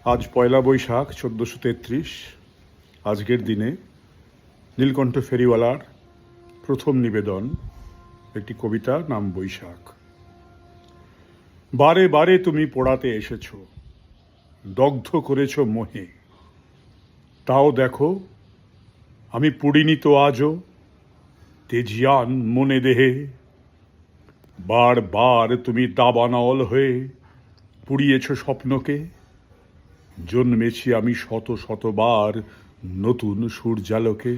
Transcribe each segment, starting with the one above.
আজ পয়লা বৈশাখ 1433। আজকের দিনে নীলকণ্ঠ ফেরিওয়ালার প্রথম নিবেদন একটি কবিতা, নাম বৈশাখ। বারে বারে তুমি পোড়াতে এসেছ, দগ্ধ করেছ মোহে, তাও দেখো আমি পুড়িনি তো আজও, তেজিয়ান মনে দেহে। বার বার তুমি দাবানল হয়ে পুড়িয়েছ স্বপ্নকে, জন্মেছি আমি শত শতবার নতুন সূর্যালোকে।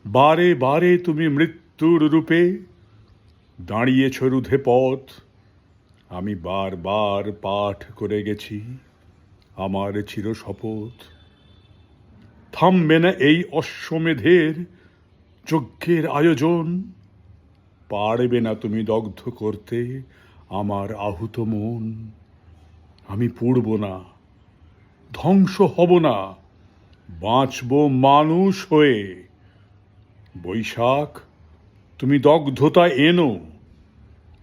বারে বারে তুমি মৃত্যুর রূপে দাঁড়িয়েছ রুধে পথ, আমি বারবার পাঠ করে গেছি আমার চির শপথ। থামবে না এই অশ্বমেধের যজ্ঞের আয়োজন, পারবে না তুমি দগ্ধ করতে আমার আহুত মন। আমি পুড়ব না, ধ্বংস হব না, বাঁচব মানুষ হয়ে। বৈশাখ তুমি দগ্ধতা এনো,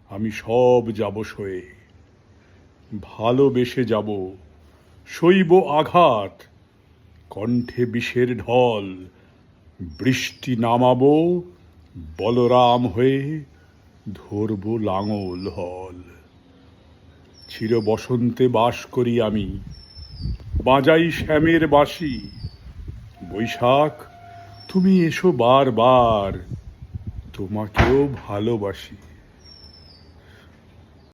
আমি সব যাব সয়ে। ভালোবেসে যাব, সইব আঘাত, কণ্ঠে বিষের ঢল, বৃষ্টি নামাবো বলরাম হয়ে, ধরব লাঙল হল। চির বসন্তে বাস করি আমি, বাজাই শ্যামের বাঁশি। বৈশাখ তুমি এসো বারবার, তোমাকেও ভালোবাসি।